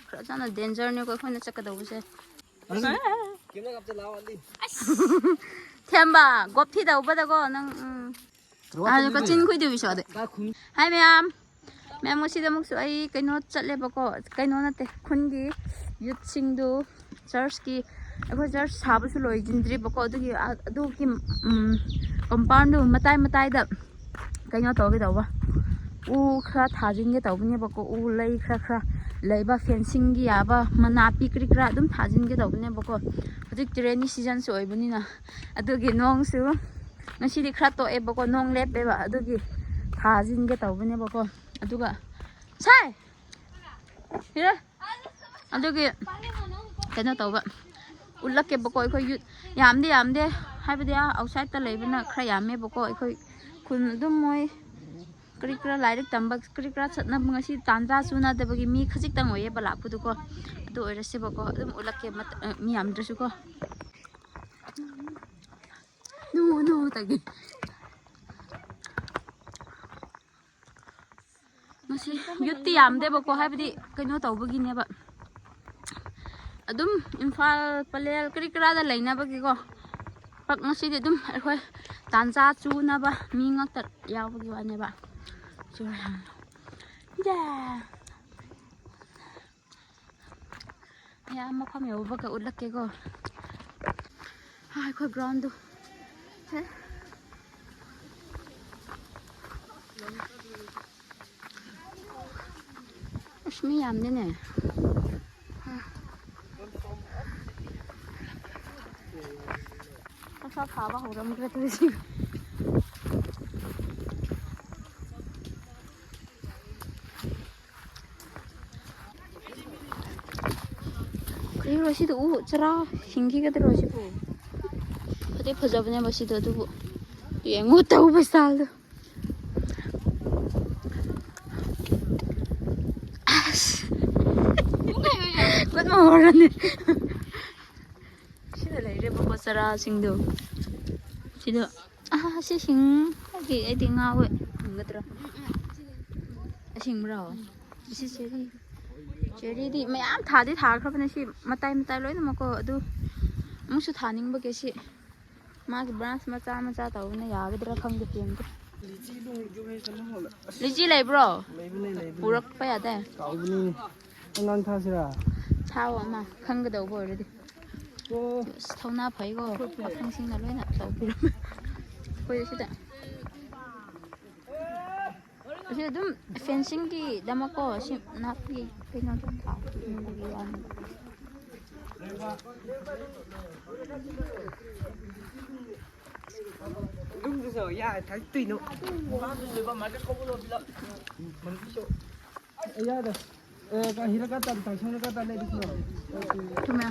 ꯈꯔ ꯗꯦꯟꯖꯔꯅꯤꯀꯣ ꯑꯩꯈꯣꯏꯅ ꯆꯠꯀꯗꯧꯕꯁꯦ ꯊꯦꯝꯕ ꯒꯣꯞꯊꯤ ꯇꯧꯕꯗꯀꯣ ꯅꯪ ꯀꯆꯤꯟ ꯈꯣꯏꯗꯣꯏꯁꯨ ꯑꯗ ꯍꯥꯏ ꯃꯌꯥꯝ ꯉꯁꯤꯗ ꯑꯃꯨꯛꯁꯨ ꯑꯩ ꯀꯩꯅꯣ ꯆꯠꯂꯦꯕꯀꯣ ꯀꯩꯅꯣ ꯅꯠꯇꯦ ꯈꯨꯟꯒꯤ ꯌꯨꯠꯁꯤꯡꯗꯨ ꯆꯔꯆꯀꯤ ꯑꯩꯈꯣꯏ ꯆꯔꯆ ꯁꯥꯕꯁꯨ ꯂꯣꯏꯁꯤꯟꯗ꯭ꯔꯤꯕꯀꯣ ꯑꯗꯨꯒꯤ ꯀꯝꯄꯥꯎꯟꯗꯨ ꯃꯇꯥꯏꯗ ꯀꯩꯅꯣ ꯇꯧꯒꯦ ꯇꯧꯕ ꯎ ꯈꯔ ꯊꯥꯖꯤꯟꯒꯦ ꯇꯧꯕꯅꯦꯕꯀꯣ ꯎ ꯂꯩ ꯈꯔ ꯂꯩꯕ ꯐꯦꯟꯁꯤꯡꯒꯤ ꯌꯥꯕ ꯃꯅꯥꯄꯤ ꯀꯔꯤ ꯀꯔꯥ ꯑꯗꯨꯝ ꯊꯥꯖꯤꯟꯒꯦ ꯇꯧꯕꯅꯦꯕꯀꯣ ꯍꯧꯖꯤꯛ ꯔꯦꯅꯤ ꯁꯤꯖꯟꯁꯨ ꯑꯣꯏꯕꯅꯤꯅ ꯑꯗꯨꯒꯤ ꯅꯣꯡꯁꯨ ꯉꯁꯤꯗꯤ ꯈꯔ ꯇꯣꯛꯑꯦꯕꯀꯣ ꯅꯣꯡ ꯂꯦꯞꯄꯦꯕ ꯑꯗꯨꯒꯤ ꯊꯥꯖꯤꯟꯒꯦ ꯇꯧꯕꯅꯦꯕꯀꯣ ꯑꯗꯨꯒ ꯁꯥꯏ ꯑꯗꯨꯒꯤ ꯀꯩꯅꯣ ꯇꯧꯕ ꯎꯠꯂꯛꯀꯦꯕꯀꯣ ꯑꯩꯈꯣꯏ ꯌꯨꯠ ꯌꯥꯝꯗꯦ ꯍꯥꯏꯕꯗꯤ ꯑꯥꯎꯠꯁꯥꯏꯗꯇ ꯂꯩꯕꯅꯈꯔ ꯌꯥꯝꯃꯦꯕꯀꯣ ꯑꯩꯈꯣꯏ ꯈꯨꯟ ꯑꯗꯨꯝ ꯃꯣꯏ ꯀꯔꯤ ꯀꯔꯥ ꯂꯥꯏꯔꯤꯛ ꯇꯝꯕ ꯀꯔꯤ ꯀꯔꯥ ꯆꯠꯅꯕ ꯉꯁꯤ ꯇꯥꯟꯖꯥ ꯆꯨꯅꯗꯕꯒꯤ ꯃꯤ ꯈꯖꯤꯛꯇꯪ ꯑꯣꯏꯌꯦꯕ ꯂꯥꯛꯄꯗꯨꯀꯣ ꯑꯗꯨ ꯑꯣꯏꯔꯁꯦꯕꯀꯣ ꯑꯗꯨꯝ ꯎꯠꯂꯛꯀꯦ ꯃꯤ ꯌꯥꯝꯗ꯭ꯔꯁꯨꯀꯣ ꯇꯒꯤ ꯉꯁꯤ ꯌꯨꯠꯇꯤ ꯌꯥꯝꯗꯦꯕꯀꯣ ꯍꯥꯏꯕꯗꯤ ꯀꯩꯅꯣ ꯇꯧꯕꯒꯤꯅꯦꯕ ꯑꯗꯨꯝ ꯏꯝꯐꯥꯜ ꯄꯂꯦꯜ ꯀꯔꯤ ꯀꯔꯥꯗ ꯂꯩꯅꯕꯒꯤꯀꯣ ꯉꯁꯤꯗꯤ ꯑꯗꯨꯝ ꯑꯩꯈꯣꯏ ꯇꯥꯟꯖꯥ ꯆꯨꯅꯕ ꯃꯤ ꯉꯥꯛꯇ ꯌꯥꯎꯕꯒꯤ ꯋꯥꯅꯦꯕ ꯌꯥꯝ ꯃꯐꯝ ꯌꯧꯕꯒ ꯎꯠꯂꯛꯀꯦꯀꯣ ꯑꯩꯈꯣꯏ ꯒ꯭ꯔꯥꯎꯟꯗꯨ ꯑꯁ ꯃꯤ ꯌꯥꯝꯗꯦꯅꯦ ꯈꯔ ꯐꯥꯕ ꯍꯧꯔꯝꯈ꯭ꯔꯦ ꯇꯧꯔꯤꯁꯤ ꯀꯔꯤꯔꯣ ꯁꯤꯗ ꯆꯔꯥ ꯍꯤꯡꯈꯤꯒꯗ꯭ꯔꯣ ꯁꯤꯕꯨ ꯐꯗꯤ ꯐꯖꯕꯅꯦꯕ ꯁꯤꯗ ꯑꯗꯨꯕꯨ ꯌꯦꯡꯉꯣ ꯇꯧꯕ ꯏꯁꯇꯥꯏꯜꯗꯣ ꯀꯟꯅ ꯍꯧꯔꯅꯤ ꯁꯤꯗ ꯂꯩꯔꯦꯕꯀꯣ ꯆꯔꯥꯁꯤꯡꯗꯣ ꯁꯤꯗ ꯁꯤꯁꯤꯡ ꯑꯩꯗꯤ ꯉꯥꯎꯋꯦ ꯍꯤꯡꯒꯗ꯭ꯔꯥ ꯑꯁꯤꯡꯕ꯭ꯔꯣ ꯁꯤ ꯆꯦꯔꯤꯗꯤ ꯃꯌꯥꯝ ꯊꯥꯗꯤ ꯊꯥꯈ꯭ꯔꯕꯅꯦ ꯁꯤ ꯃꯇꯥꯏ ꯂꯣꯏꯅꯃꯛꯀꯣ ꯑꯗꯨ ꯑꯃꯨꯛꯁꯨ ꯊꯥꯅꯤꯡꯕꯒꯤ ꯁꯤ ꯃꯥꯒꯤ ꯕ꯭ꯔꯥꯟꯁ ꯃꯆꯥ ꯇꯧꯕꯅ ꯌꯥꯒꯗ꯭ꯔꯥ ꯈꯪꯗꯦ ꯌꯦꯡꯒꯦ ꯂꯤꯆꯤ ꯂꯩꯕ꯭ꯔꯣ ꯄꯨꯔꯛꯄ ꯌꯥꯗꯦ ꯑꯉꯥꯡ ꯊꯥꯁꯤꯔꯥ ꯊꯥꯎ ꯑꯃ ꯈꯪꯒꯗꯧꯕ ꯑꯣꯏꯔꯗꯤ ꯑꯁ ꯊꯧꯅꯥ ꯐꯩꯀꯣ ꯄꯥꯈꯪꯁꯤꯡꯅ ꯂꯣꯏꯅ ꯇꯧꯕꯤꯔꯝꯃꯦ ꯑꯩꯈꯣꯏ ꯁꯤꯗ ꯑꯁꯤ ꯑꯗꯨꯝ ꯐꯦꯟꯁꯤꯡꯒꯤꯗꯃꯛꯀꯣ ꯁꯤ ꯅꯥꯄꯤ ꯀꯩꯅꯣ ꯑꯗꯨꯝ ꯊꯥꯕꯒꯤ ꯋꯥꯅꯤ ꯂꯨꯡꯗꯁꯨ ꯌꯥꯏ ꯊꯥꯛꯇꯣꯏꯅꯣ ꯌꯥꯗ ꯍꯤꯔꯀꯥ ꯇꯥꯡꯁꯪꯔꯀꯥ ꯇꯥꯅꯦ ꯊꯨꯝꯃꯦ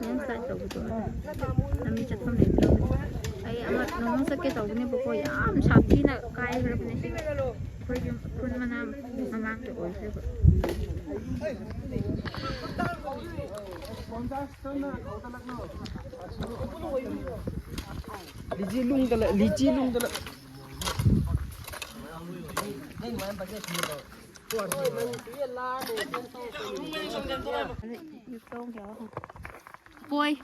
ꯂꯦꯟꯁ꯭ꯂꯥꯏꯠ ꯇꯧꯕꯗꯣ ꯂꯝꯕꯤ ꯆꯠꯐꯝ ꯂꯩꯇ꯭ꯔꯕꯅꯤ ꯑꯩ ꯑꯃ ꯅꯣꯡꯃ ꯆꯠꯀꯦ ꯇꯧꯕꯅꯦꯕꯀꯣ ꯌꯥꯝ ꯁꯥꯊꯤꯅ ꯀꯥꯏꯈ꯭ꯔꯕꯅꯦ ꯁꯤ ꯑꯩꯈꯣꯏ ꯌꯨꯝ ꯈꯨꯟ ꯃꯅꯥꯛꯇ ꯑꯣꯏꯈ꯭ꯔꯦꯕ लीची Loong Boy.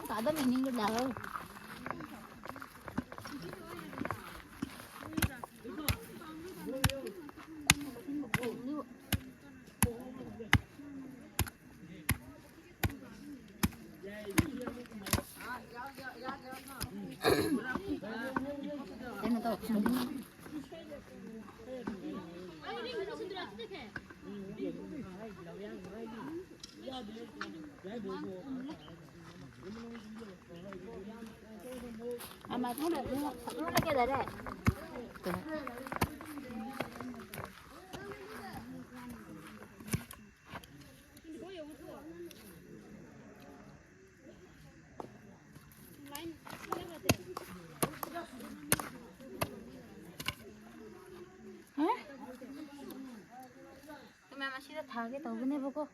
Cả đó mình đi đâu? Mà nó cái đấy đấy. 타게 더그네보고.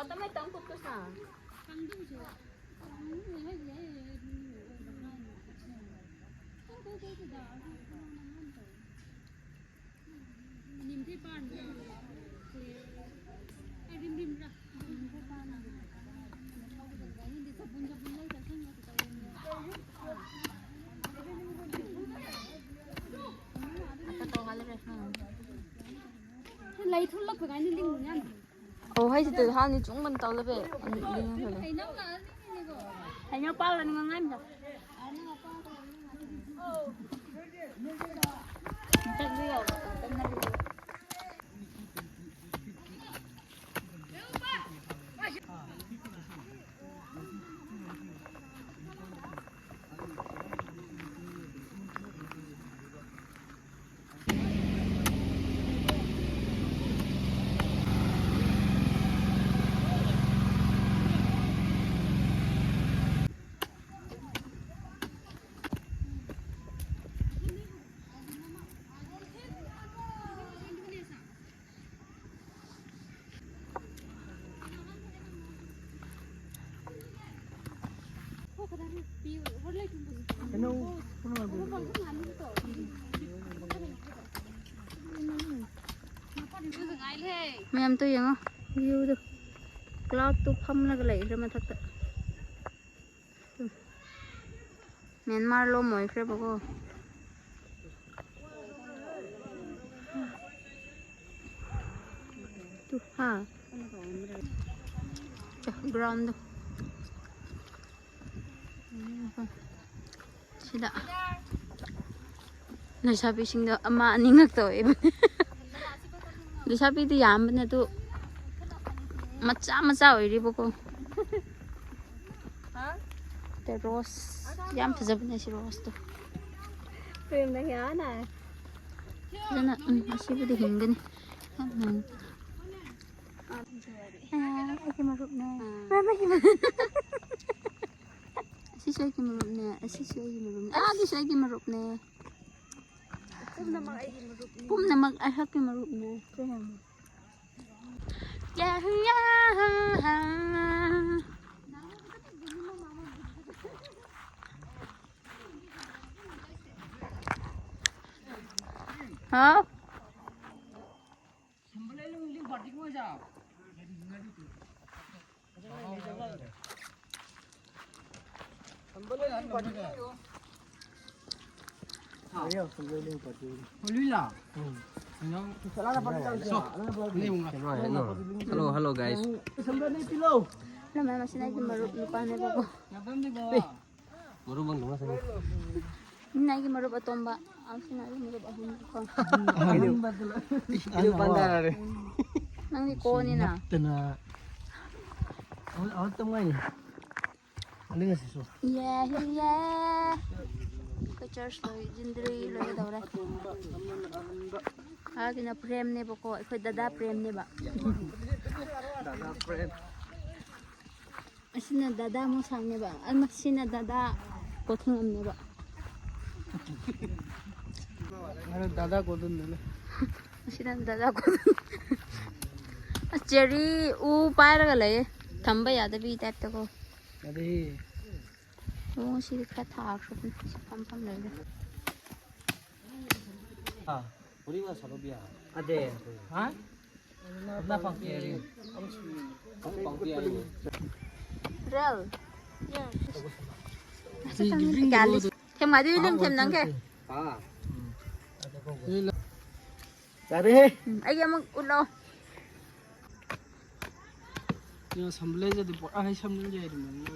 Tao mấy tông cục tôi sao? lấy thuốc lắc với cái linh linh nha. Hay từ hai thì chúng mình tao lấy về hay nhau bao là ngon anh rồi mày em tôi không view được cloud tu phâm là cái lấy rồi mà thật thật Myanmar lo mỏi cái bao tu ha ground tu sida lesabisinda ama ani ngak toy lesabi di yam bane tu macha macha oiriboko the rose yam phajabne si rose tu Phim này hả nè. dana asibudi hingani aki marup na Sisay ki marup na sisay ki marup na sisay ki marup na pum na mag ahak ki marup na ya ya hả Hello guys. Lama masih naik marup lupa nih bago. Baru bang dong saya. Naik marup atomba. Aku naik marup ahun ko. Ini bandar. Nang di ko ni na. Tena. Awal temai ni. Ano nga siso? Yeah yeah. Ko church lo jindri lo dawra. Kina prem ne bako. Ko dada prem ne ba. Dada friend. Asina dada mo sang ne ba. Masina dada ko thingam ne ba. Ano dada ko dun nila. Masina dada ko. Cherry u pair ga le. Thamba yada bi type to ko. Adi. Oh, si ka thak so pam pam le. Ah, 우리가 사로비야. Ade. Ha? Na pangkiari. Pangkiari. Rel. Galis. Thêm ngoài đi thêm thêm nắng kìa. Ah. Dari. Ai em ulo. Yo samble jadi ai samble jadi man.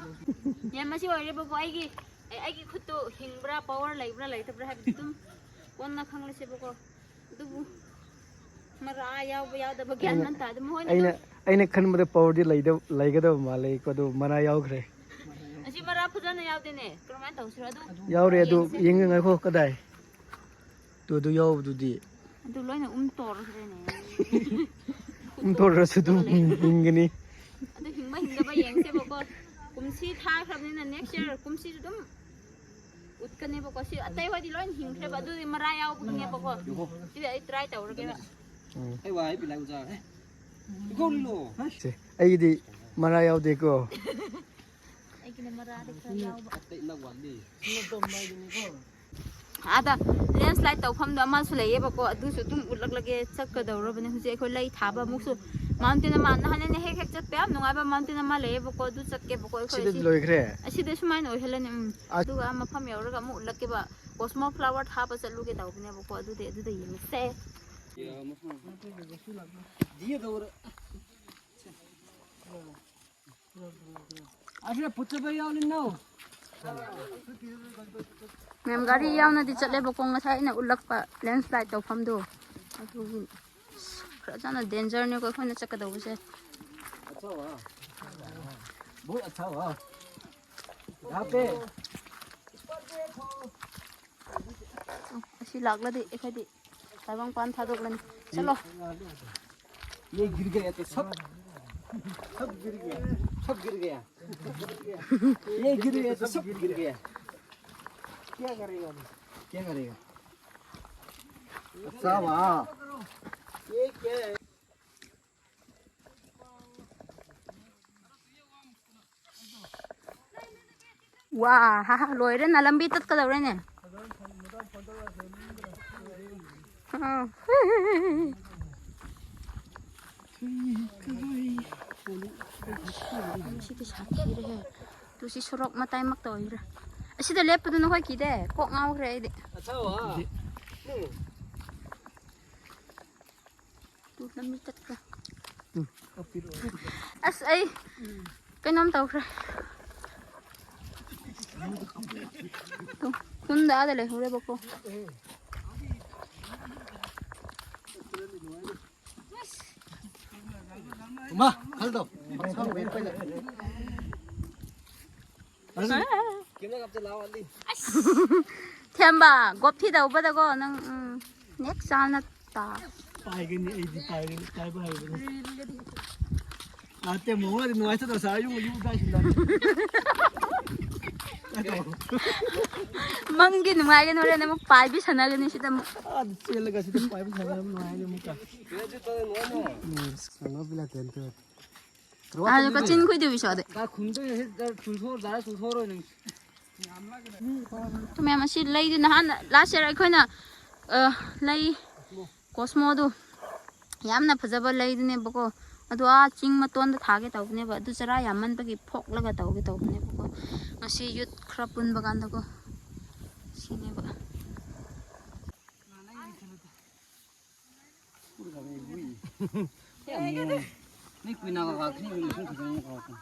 Ya masih boleh bawa ai ki khut to hingbra power lai bra lai tabra habi tum. ꯀꯣꯟꯅ ꯈꯪꯂꯁꯦꯕꯀꯣ ꯑꯗꯨꯕꯨ ꯃꯔꯥ ꯌꯥꯎꯕ ꯌꯥꯎꯗꯕ ꯒ꯭ꯌꯥꯟ ꯃꯥꯟ ꯇꯥꯗꯦ ꯃꯣꯏꯅ ꯑꯩꯅ ꯈꯟꯕꯗ ꯄꯥꯎꯗꯤ ꯂꯩꯒꯗꯕ ꯃꯥꯜꯂꯦ ꯑꯗꯨ ꯃꯅꯥ ꯌꯥꯎꯈ꯭ꯔꯦ ꯑꯁꯤ ꯃꯔꯥ ꯐꯖꯅ ꯌꯥꯎꯗꯦꯅꯦ ꯀꯔꯝꯍꯥꯏꯅ ꯇꯧꯁꯤꯔꯣ ꯑꯗꯨ ꯌꯥꯎꯔꯦ ꯑꯗꯨ ꯌꯦꯡꯉ ꯉꯥꯏꯈꯣ ꯀꯗꯥꯏ ꯑꯗꯨ ꯌꯥꯎꯕꯗꯨꯗꯤ ꯑꯗꯨ ꯂꯣꯏꯅ ꯇꯣꯔꯈ꯭ꯔꯦꯅꯦ ꯇꯣꯔꯁꯨ ꯑꯗꯨꯝ ꯍꯤꯡꯒꯅꯤ ꯑꯗꯨ ꯍꯤꯡꯕ ꯍꯤꯡꯗꯕ ꯌꯦꯡꯁꯦꯕꯀꯣ ꯀꯨꯝꯁꯤ ꯊꯥꯈ꯭ꯔꯕꯅꯤꯅ next year ꯀꯨꯝꯁꯤꯁꯨ ꯑꯗꯨꯝ ꯎꯠꯀꯅꯦꯕꯀꯣ ꯁꯤ ꯑꯇꯩ ꯍꯣꯏꯗꯤ ꯂꯣꯏꯅ ꯍꯤꯡꯈ꯭ꯔꯦꯕ ꯑꯗꯨꯗꯤ ꯃꯔꯥ ꯌꯥꯎꯕꯒꯤꯅꯦꯕꯀꯣ ꯁꯤꯗꯤ ꯑꯩ ꯇ꯭ꯔꯥꯏ ꯇꯧꯔꯒꯦꯕ ꯑꯩꯒꯤꯗꯤ ꯃꯔꯥ ꯌꯥꯎꯗꯦꯀꯣ ꯑꯩꯒꯤꯅ ꯃꯔꯥꯗꯤ ꯈꯔ ꯌꯥꯎꯕ ꯑꯗ ꯂꯦꯟꯁ꯭ꯂꯥꯏꯠ ꯇꯧꯐꯝꯗꯣ ꯑꯃꯁꯨ ꯂꯩꯌꯦꯕꯀꯣ ꯑꯗꯨꯁꯨ ꯑꯗꯨꯝ ꯎꯠꯂꯛꯂꯒꯦ ꯆꯠꯀꯗꯧꯔꯕꯅꯦ ꯍꯧꯖꯤꯛ ꯑꯩꯈꯣꯏ ꯂꯩ ꯊꯥꯕ ꯑꯃꯨꯛꯁꯨ ꯃꯥꯎꯟꯇꯦꯟ ꯑꯃ ꯅꯍꯥꯟꯅ ꯍꯦꯛ ꯆꯠꯄ ꯌꯥꯝ ꯅꯨꯡꯉꯥꯏꯕ ꯃꯥꯎꯟꯇꯦꯟ ꯑꯃ ꯂꯩꯌꯦꯕꯀꯣ ꯑꯗꯨ ꯆꯠꯀꯦꯕꯀꯣ ꯑꯩꯈꯣꯏ ꯁꯤꯗꯗꯤ ꯂꯣꯏꯈ꯭ꯔꯦ ꯑꯁꯤꯗ ꯁꯨꯃꯥꯏꯅ ꯑꯣꯏꯍꯜꯂꯅꯤ ꯑꯗꯨꯒ ꯃꯐꯝ ꯌꯧꯔꯒ ꯑꯃꯨꯛ ꯎꯠꯂꯛꯀꯦꯕ ꯀꯣꯁꯃꯣ ꯐ꯭ꯂꯥꯋꯔ ꯊꯥꯕ ꯆꯠꯂꯨꯒꯦ ꯇꯧꯕꯅꯦꯕꯀꯣ ꯑꯗꯨꯗ ꯌꯦꯡꯉꯁꯦ ꯃꯦꯝ ꯒꯥꯔꯤ ꯌꯥꯎꯅꯗꯤ ꯆꯠꯂꯦꯕꯀꯣ ꯉꯁꯥꯏ ꯑꯩꯅ ꯎꯠꯂꯛꯄ ꯂꯦꯟꯁ꯭ꯂꯥꯏꯠ ꯇꯧꯐꯝꯗꯣ ꯑꯗꯨꯒꯤ ꯐꯖꯅ ꯗꯦꯟꯖꯔꯅꯦꯀꯣ ꯑꯩꯈꯣꯏꯅ ꯆꯠꯀꯗꯧꯕꯁꯦ ꯑꯁꯤ ꯂꯥꯛꯂꯗꯤ ꯑꯩꯈꯣꯏꯗꯤ ꯇꯥꯏꯕꯪꯄꯥꯟ ꯊꯥꯗꯣꯛꯂꯅꯤ ꯆꯠꯂꯣ सब गिर गया ये गिर गया तो सब गिर गया क्या करेगा अच्छा वाह ये क्या है 와 ꯂꯣꯏꯔꯦ ꯅ ꯂꯝꯕꯤ ꯇꯠꯀꯗꯧꯔꯦꯅꯦ ꯁꯤꯗꯤ ꯁꯥꯊꯤꯔꯦꯍꯦ ꯇꯨ ꯁꯤ ꯁꯣꯔꯣꯛ ꯃꯇꯥꯏꯃꯛꯇ ꯑꯣꯏꯔꯦ ꯑꯁꯤꯗ ꯂꯦꯞꯄꯗꯨ ꯅꯈꯣꯏ ꯀꯤꯗꯦ ꯀꯣꯛ ꯉꯥꯎꯈ꯭ꯔꯦ ꯑꯩꯗꯤ ꯇꯨ ꯂꯝꯕꯤ ꯇꯠꯈ꯭ꯔꯦ ꯑꯁ ꯑꯩ ꯀꯩꯅꯣꯝ ꯇꯧꯈ꯭ꯔꯦ ꯈꯨꯟꯗ ꯑꯥꯗ ꯂꯩꯍꯧꯔꯦꯕꯀꯣ मा खल दो ꯊꯦꯝꯕ ꯒꯣꯞꯊꯤ ꯇꯧꯕꯗꯀꯣ ꯅꯪ ꯅꯦꯛ ꯆꯥꯅ ꯇꯥ पाएगनी ऐदी पाएगनी काय पाएगनी आते मोहर नुआइस तो सायु यु गाइसिंदा ꯃꯪꯒꯤ ꯅꯨꯡꯉꯥꯏꯒꯅꯤ ꯍꯣꯔꯦꯟ ꯑꯃꯨꯛ ꯄꯥꯏꯕꯤ ꯁꯥꯟꯅꯒꯅꯤ ꯁꯤꯗ ꯑꯃꯨꯛ चेलगा सिते पाइप खाना नुआइने मुका बेजे तो नुआनो संगा बिला तेंते 아주 거친 구이도 비셔대 나 군대 줄소 나 줄소로 는 또 ꯃꯌꯥꯝ ꯑꯁꯤ ꯂꯩꯗꯤ ꯅꯍꯥꯟ ꯂꯥꯁ ꯏꯌꯔ ꯑꯩꯈꯣꯏꯅ ꯂꯩ ꯀꯣꯁꯃꯣꯗꯨ ꯌꯥꯝꯅ ꯐꯖꯕ ꯂꯩꯗꯨꯅꯦꯕꯀꯣ ꯑꯗꯣ ꯆꯤꯡ ꯃꯇꯣꯟꯗ ꯊꯥꯒꯦ ꯇꯧꯕꯅꯦꯕ ꯑꯗꯨ ꯆꯔꯥ ꯌꯥꯝꯃꯟꯕꯒꯤ ꯐꯣꯛꯂꯒ ꯇꯧꯒꯦ ꯇꯧꯕꯅꯦꯕꯀꯣ ꯉꯁꯤ ꯌꯨꯠ ꯈꯔ ꯄꯨꯟꯕ ꯀꯥꯟꯗꯀꯣ ꯁꯤꯅꯦꯕ नहीं कोई ना का नहीं मुझे खजाना का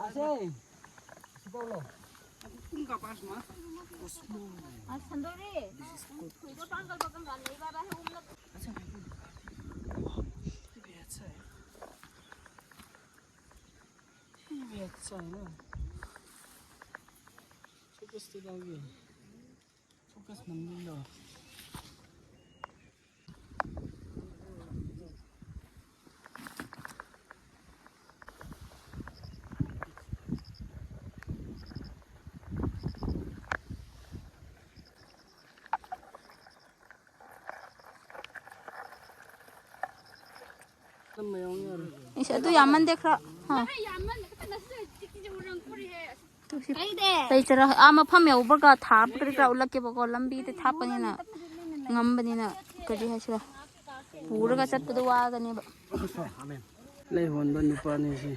आसे सिपालो उनका पास में संदोरी इधर पांगल बगल गाल ले बाबा है उमला अच्छा ये अच्छा है ये अच्छा है ना फोकस तो लागे फोकस मंदिर लो इसे तो यामन देख रहा हाँ तई चरा आम फम है ऊपर का थाप कर उलग के बको लंबी ते थाप बनी ना ngam bani na kadi hasira pura ka chat padu wa gani ba lei hon ban nupa ni si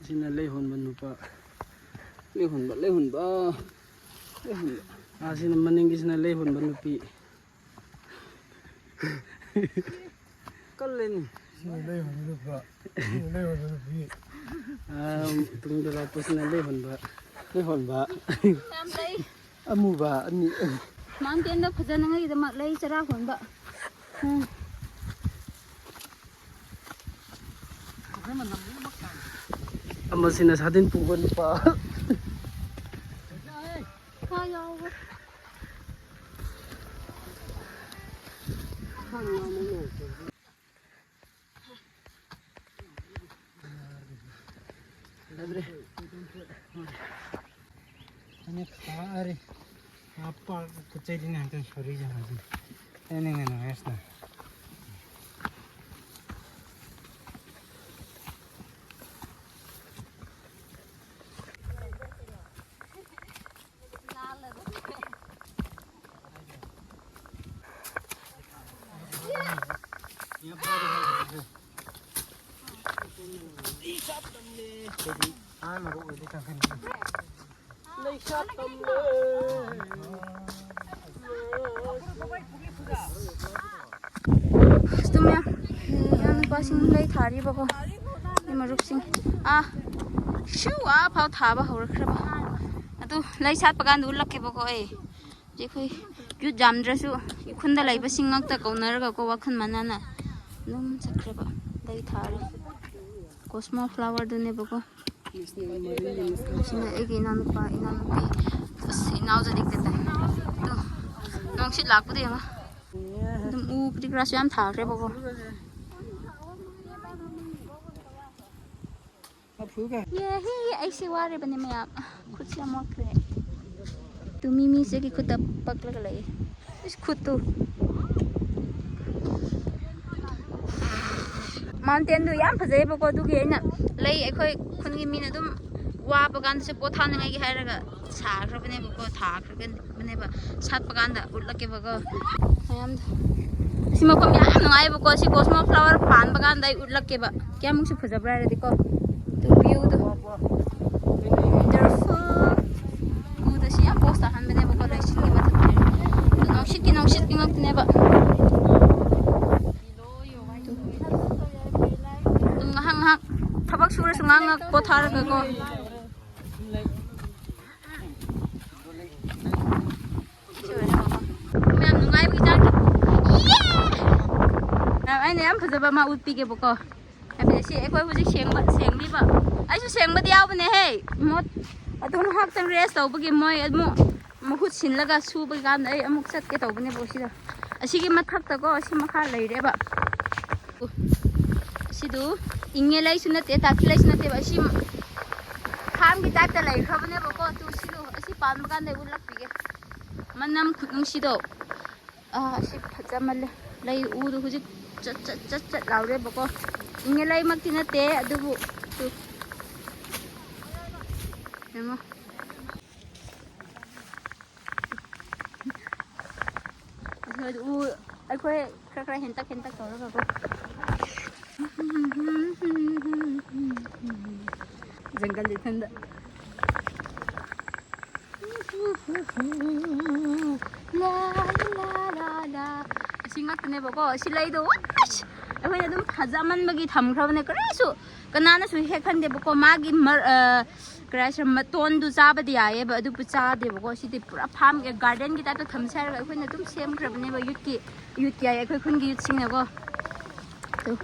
sina lei hon ban nupa lei hon ba sina maning gi sina lei hon ban nupi kal ni lei hon nupa tung da la to sina lei hon ba amu ba ani ꯃꯥꯎꯟꯇꯦꯟꯗ ꯐꯖꯅꯉꯥꯏꯒꯤꯗꯃꯛ ꯂꯩ ꯆꯔꯥ ꯍꯣꯟꯕ ꯑꯃꯁꯤꯅ ꯁꯥꯗꯤꯟ ꯄꯨꯕ ꯅꯨꯄꯥ Ini hari apa kejadian yang kan sorry jangan ini nggak nangis nah. Stumya yan pasing lay thari ba ko ni maruk sing shu phau thaba hawrakra ba atu lay sat pagan dul lakke ba ko je khoi yu jamdra su khunda lay ba singak ta kaunar ga ko wakhan manana num chakra ba lay thari cosmo flower du ne ba ko sina egi nan pa inan pi sinau ja dikte ta to nong sit lak pu de ma dum u kri grass yam thakre ba ko ye hi ai se ware bane me ap khud se mo kre tu mimi se ki khud pak lag lai is khud tu mountain du yam phajai ba ko du ge na lai akhoi khun gi min adum wa ba gan se potha na ngai gi hairaga sa khra bane ba ko tha khra bane ba sat pa gan da ulak ke ba ko ayam si ma ko mi am ngai ba ko si cosmo flower pan ba gan dai ulak ke ba kya mung su phajabra re ko tu view du wonderful ku da si am post han bane ba ko lai sin gi ba ta nong shit ki ngak ne ba thak sura sanga ko thar ga ko mem nungai bi ta na ai ne am phajaba ma utpi ke boko abi si e koi huji seng bi ba ai su seng ba diaw bane he mot adun hak tang rest tau bagi moi admu mahut sin laga su ba gan ai amuk sat ke tau bane bo si da asigi mathak ta ko asi makha lai re ba sidu inge lai sunate ta lai sunate ba si kham gi ta ta lai khabane ba ko tu sidu asi pan ba kan dai ulak pige manam khutung sido asi phajamal lai u du hujik chat laure ba ko inge lai mak tinate adubu tu emo u ai khoi kra hentak tor ba ko जंगल दिखंदा ला ला ला सिंगक ने बको सिलाई दो अखोय अदुम फजामन बगी थमख्रबने करेसु कनानासु हेखंदे बको मागी Christ मतोन दु चाबा दियाए ब अदु पुचा दे बको सिदि पूरा farm के गार्डन की टाइप थमसार अखोयने तुम सेम ख्रबने ब यूथ की आए अखोय खुनगी यूथ सिंग को तो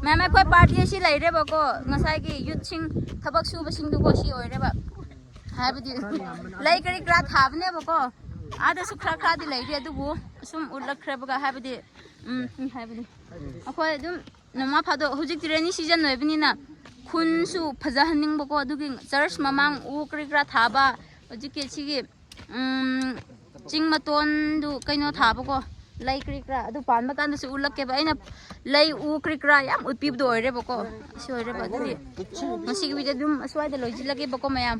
मैं कोई पार्टी से लाई रे बको ngасai की यूथ सिंग थबक सुब सिंग दुको सी ओइ रे बा हाबदि लाई करी ग्रा थाबने बको आदा सुखरा खादि लाई रे दुबो सुम उलक खरे बगा हाबदि हाबदि अखोय दुम नमा फादो हुजिक रेनी सीजन होइबनिना खुन सु फजा हनिंग बको दुगि चर्च ममांग उ करी ग्रा थाबा हुजिक के सिगी चिंग मतोन दु कइनो थाबको lay kri kra adu pan ma kan su ulak ke ba ina lay u kri kra yam utpib do ore bako si ore ba adu ngasi gi video dum aswai da lojilage bako mayam